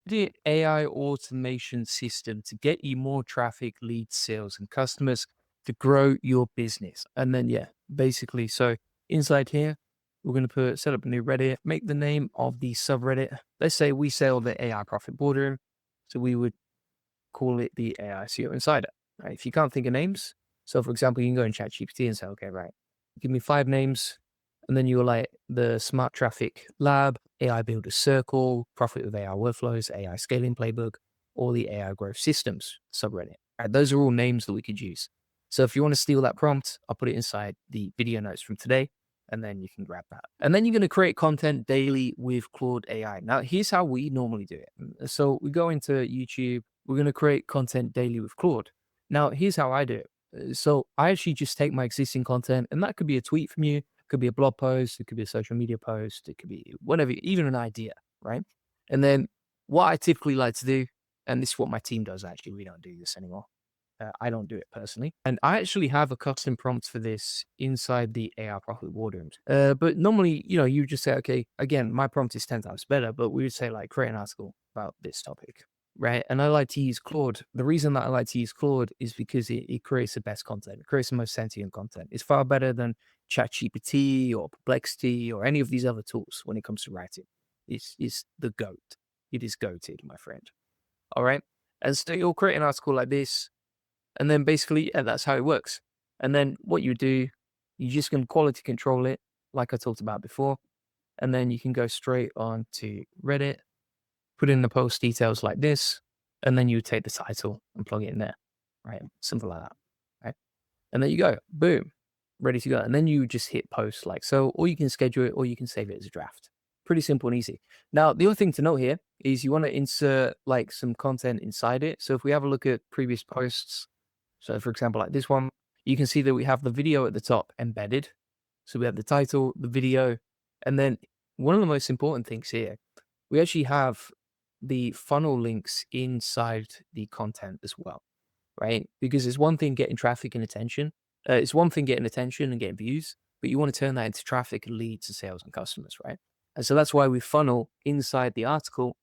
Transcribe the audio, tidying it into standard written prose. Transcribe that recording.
The AI automation system to get you more traffic, leads, sales, and customers to grow your business. And then, yeah, basically, so inside here, we're going to set up a new Reddit, make the name of the subreddit. Let's say we sell the AI Profit Boardroom. So we would call it the AI SEO Insider. Right? If you can't think of names, so for example, you can go in ChatGPT and say, okay, right, give me 5 names. And then you're like the Smart Traffic Lab, AI Builder Circle, Profit with AI Workflows, AI Scaling Playbook, or the AI Growth Systems subreddit. Right? Those are all names that we could use. So if you want to steal that prompt, I'll put it inside the video notes from today, and then you can grab that. And then you're going to create content daily with Claude AI. Now, here's how we normally do it. So we go into YouTube, we're going to create content daily with Claude. Now, here's how I do it. So I actually just take my existing content, and that could be a tweet from you, could be a blog post, it could be a social media post, it could be whatever, even an idea, right? And then what I typically like to do, and this is what my team does actually, we don't do this anymore. I don't do it personally. And I actually have a custom prompt for this inside the AI Profit Boardrooms. But normally, you just say, okay, again, my prompt is 10 times better, but we would say like create an article about this topic, right? And I like to use Claude. The reason that I like to use Claude is because it creates the best content. It creates the most sentient content. It's far better than ChatGPT or Perplexity or any of these other tools when it comes to writing. It's the GOAT. It is goated, my friend. All right. And so you'll create an article like this, and then basically, yeah, that's how it works. And then what you do, you just can quality control it, like I talked about before. And then you can go straight on to Reddit, put in the post details like this, and then you take the title and plug it in there, right? Something like that, right? And there you go, boom, ready to go. And then you just hit post like so, or you can schedule it, or you can save it as a draft. Pretty simple and easy. Now, the other thing to note here is you want to insert like some content inside it. So if we have a look at previous posts, so for example, like this one, you can see that we have the video at the top embedded. So we have the title, the video, and then one of the most important things here, we actually have the funnel links inside the content as well, right? Because it's one thing getting traffic and attention. It's one thing getting attention and getting views, but you want to turn that into traffic and leads to sales and customers, right? And so that's why we funnel inside the article.